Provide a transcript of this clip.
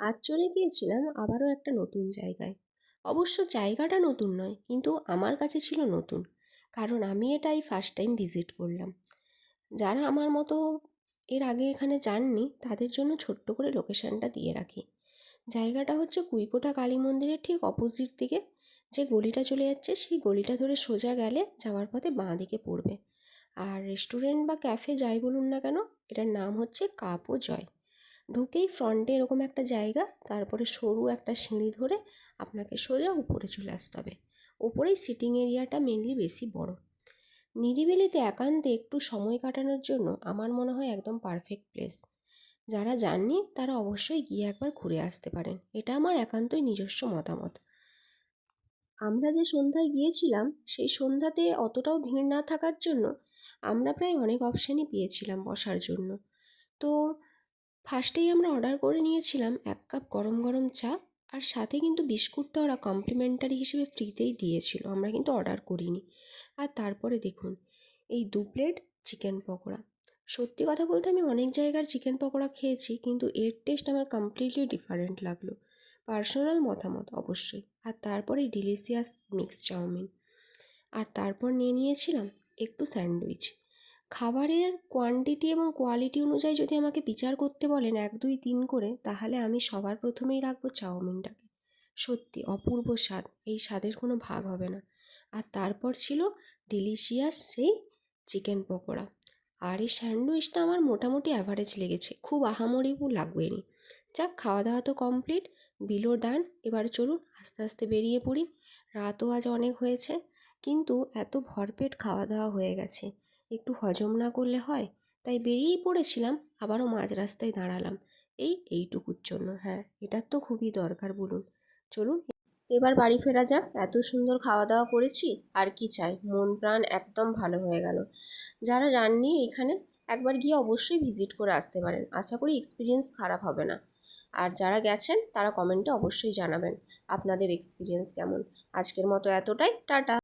আজ চলে গিয়েছিলাম আবারও একটা নতুন জায়গায়। অবশ্য জায়গাটা নতুন নয়, কিন্তু আমার কাছে ছিল নতুন, কারণ আমি এটাই ফার্স্ট টাইম ভিজিট করলাম। যারা আমার মতো এর আগে এখানে যাননি তাদের জন্য ছোট্ট করে লোকেশনটা দিয়ে রাখি। জায়গাটা হচ্ছে কুইকোটা কালী মন্দিরের ঠিক অপোজিট দিকে যে গলিটা চলে যাচ্ছে, সেই গলিটা ধরে সোজা গেলে যাওয়ার পথে বাঁ দিকে পড়বে। আর রেস্টুরেন্ট বা ক্যাফে যাই বলুন না কেন, এটার নাম হচ্ছে কাপ ও জয়। ঢুকেই ফ্রন্টে এরকম একটা জায়গা, তারপরে সরু একটা সিঁড়ি ধরে আপনাকে সোজা উপরে চলে আসতে হবে। ওপরেই সিটিং এরিয়াটা মেনলি বেশি বড়। নিরিবিলিতে একান্তে একটু সময় কাটানোর জন্য আমার মনে হয় একদম পারফেক্ট প্লেস। যারা যাননি তারা অবশ্যই গিয়ে একবার ঘুরে আসতে পারেন, এটা আমার একান্তই নিজস্ব মতামত। আমরা যে সন্ধ্যায় গিয়েছিলাম সেই সন্ধ্যাতে অতটাও ভিড় না থাকার জন্য আমরা প্রায় অনেক অপশানই পেয়েছিলাম বসার জন্য। তো ফার্স্টেই আমরা অর্ডার করে নিয়েছিলাম 1 কাপ গরম গরম চা, আর সাথে কিন্তু বিস্কুটটা ওরা কমপ্লিমেন্টারি হিসেবে ফ্রিতেই দিয়েছিল, আমরা কিন্তু অর্ডার করিনি। আর তারপরে দেখুন এই 2 প্লেট চিকেন পকোড়া। সত্যি কথা বলতে আমি অনেক জায়গার চিকেন পকোড়া খেয়েছি, কিন্তু এর টেস্ট আমার কমপ্লিটলি ডিফারেন্ট লাগলো। পার্সোনাল মতামত অবশ্যই। আর তারপরে ডিলিশিয়াস মিক্স চাউমিন। আর তারপর নিয়ে নিয়েছিলাম একটু স্যান্ডউইচ। খাবারের কোয়ান্টিটি এবং কোয়ালিটি অনুযায়ী যদি আমাকে বিচার করতে বলেন 1 2 3 করে, তাহলে আমি সবার প্রথমেই রাখবো চাউমিনটাকে। সত্যি অপূর্ব স্বাদ, এই স্বাদের কোনো ভাগ হবে না। আর তারপর ছিল ডিলিশিয়াস সেই চিকেন পকোড়া। আর এই স্যান্ডউইচটা আমার মোটামুটি অ্যাভারেজ লেগেছে, খুব আহামরিও লাগবেনি। যাক, খাওয়া দাওয়া তো কমপ্লিট, বিলও ডান। এবার চলুন আস্তে আস্তে বেরিয়ে পড়ি। রাতও আজ অনেক হয়েছে, কিন্তু এত ভরপেট খাওয়া দাওয়া হয়ে গেছে, একটু হজম না করলে হয়। তাই বেরিয়েই পড়েছিলাম, আবারও মাঝ রাস্তায় দাঁড়ালাম এইটুকুর জন্য। হ্যাঁ, এটার তো খুবই দরকার বলুন। চলুন এবার বাড়ি ফেরা যাক। এত সুন্দর খাওয়া দাওয়া করেছি, আর কি চাই, মন প্রাণ একদম ভালো হয়ে গেল। যারা যাননি এখানে, একবার গিয়ে অবশ্যই ভিজিট করে আসতে পারেন, আশা করি এক্সপিরিয়েন্স খারাপ হবে না। আর যারা গেছেন তারা কমেন্টে অবশ্যই জানাবেন আপনাদের এক্সপিরিয়েন্স কেমন। আজকের মতো এতটাই, টাটা।